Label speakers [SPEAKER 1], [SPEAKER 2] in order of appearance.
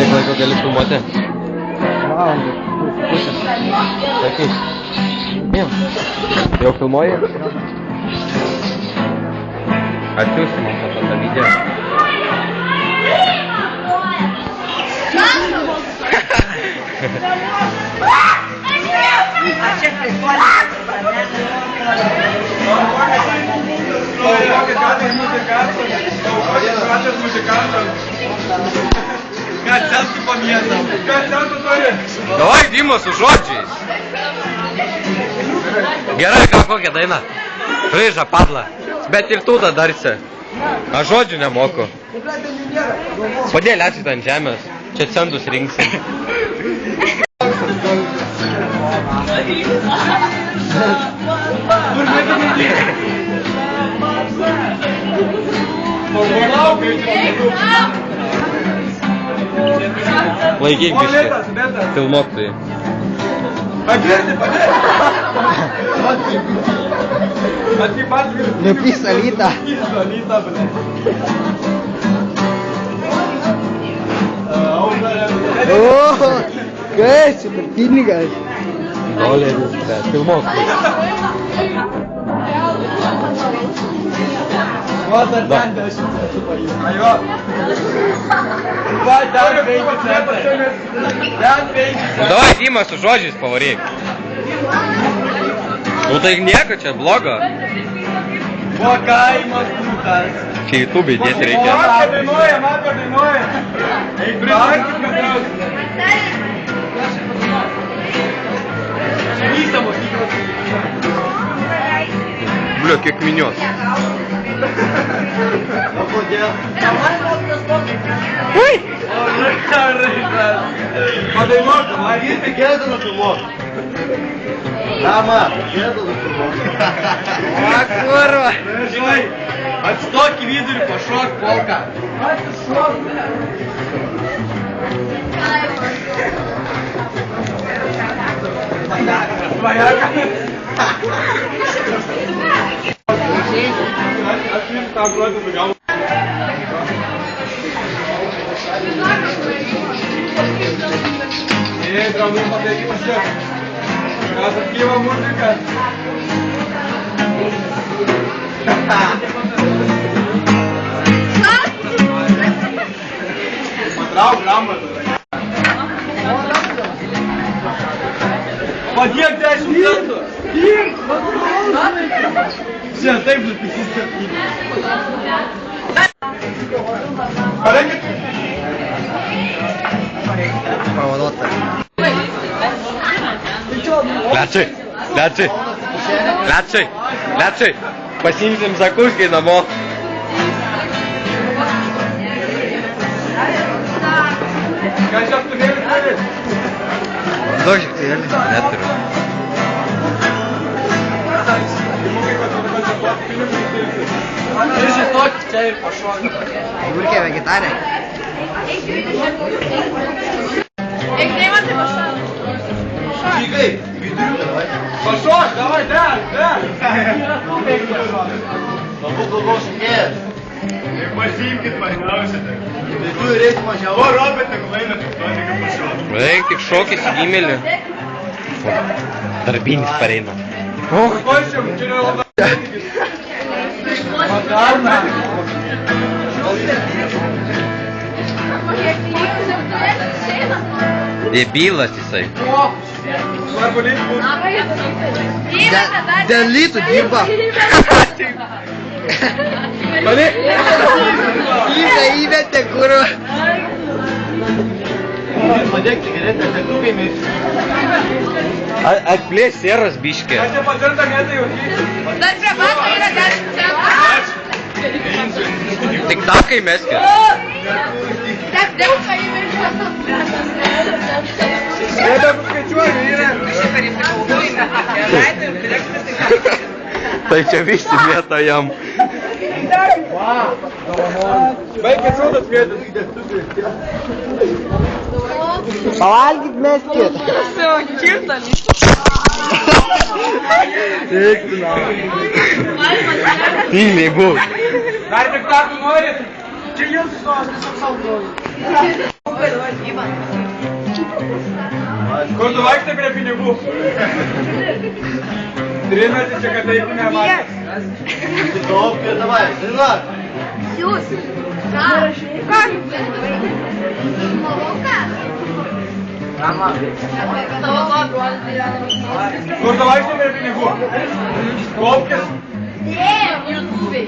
[SPEAKER 1] Kiek laiko gali filmuoti?
[SPEAKER 2] Valandą. Pusės.
[SPEAKER 1] Sakyk. Jau filmuoji? Atsiųsi man tą video. Davai, Dima, su žodžiais. Gerai, ką kokią dainą? Žaižą padlą. Bet ir tu tą darsi. Aš žodžių nemoku. Padėl atsit ant žemės. Čia centus rinksim. Laikyk biškį. Filmuok tai.
[SPEAKER 2] Nupys alytą. O, kas čia per pinigas?
[SPEAKER 1] Doleris, bet filmuok tai. Davai, Dima, su žodžiais pavaryk. Nu tai nieko čia blogo. Čia YouTube įdėti reikia. Bliu, kiek minios. Ui!
[SPEAKER 3] Padainuok, man jis tik gėdina filmuok. Dama, gėdina filmuok.
[SPEAKER 1] O, kurva!
[SPEAKER 3] Žinai, atstok į vidurį, pašok polką. Atsišok. Svajaka. Aš jums tą brotį sugau. Ei, draugų, pabėgimas čia. Kas atgyva muzika? Patrauk rambą. Padėk 10 centų. Čia taip nupysis 7. Pareikit.
[SPEAKER 2] Pavaduota.
[SPEAKER 1] Lečiai, lečiai, lečiai, lečiai. Pasiimsim zakuškai namo.
[SPEAKER 3] Ką čia aptuvėlį turi?
[SPEAKER 1] Duok šiek tiek, neturiu.
[SPEAKER 3] Ir žinok, čia ir pašoka.
[SPEAKER 2] Gurkė vegetarė.
[SPEAKER 3] Žygai, viduriuką davai. Pašok, davai, der. Labai galvos šakės. Ir pasiimkit pažiausiate. Tai tu reikia mažiau. O, Robert, jeigu laina, tik to reikia pašok.
[SPEAKER 1] Reik tik šokis į gimėlį. Darbinis pareina.
[SPEAKER 3] Pašok, čia yra labai. Padarna.
[SPEAKER 1] Debilas jisai.
[SPEAKER 2] Dėl lytų dirba. Lytą įmetė, kuru.
[SPEAKER 3] Padėk cigaretę, tektukai mėsi.
[SPEAKER 1] Atplės sieras biškė.
[SPEAKER 3] Aš čia patirtą mėtą jau kysiu.
[SPEAKER 4] Dar prie bato yra 10 centų.
[SPEAKER 1] Tik takai meskė.
[SPEAKER 4] Tek dėlka įvežė.
[SPEAKER 3] Nebepaskaičiuoju, yra.
[SPEAKER 1] Tai čia visi vieta jam.
[SPEAKER 3] Baigė sūdas vietas.
[SPEAKER 2] Pavalgyt meskit.
[SPEAKER 1] Tyliai būk.
[SPEAKER 3] Dar tik tarpu norit? Čia jūsų stos, tiesiog savo groju. Kur tu vaikštai prie pinigų? Trimėsi čia, kad taip nematęs. Taip, davai, dainuok.
[SPEAKER 4] Jūs. Ką?
[SPEAKER 3] Kur tu vaikštai prie pinigų? Kopkis.
[SPEAKER 4] Ne, YouTube.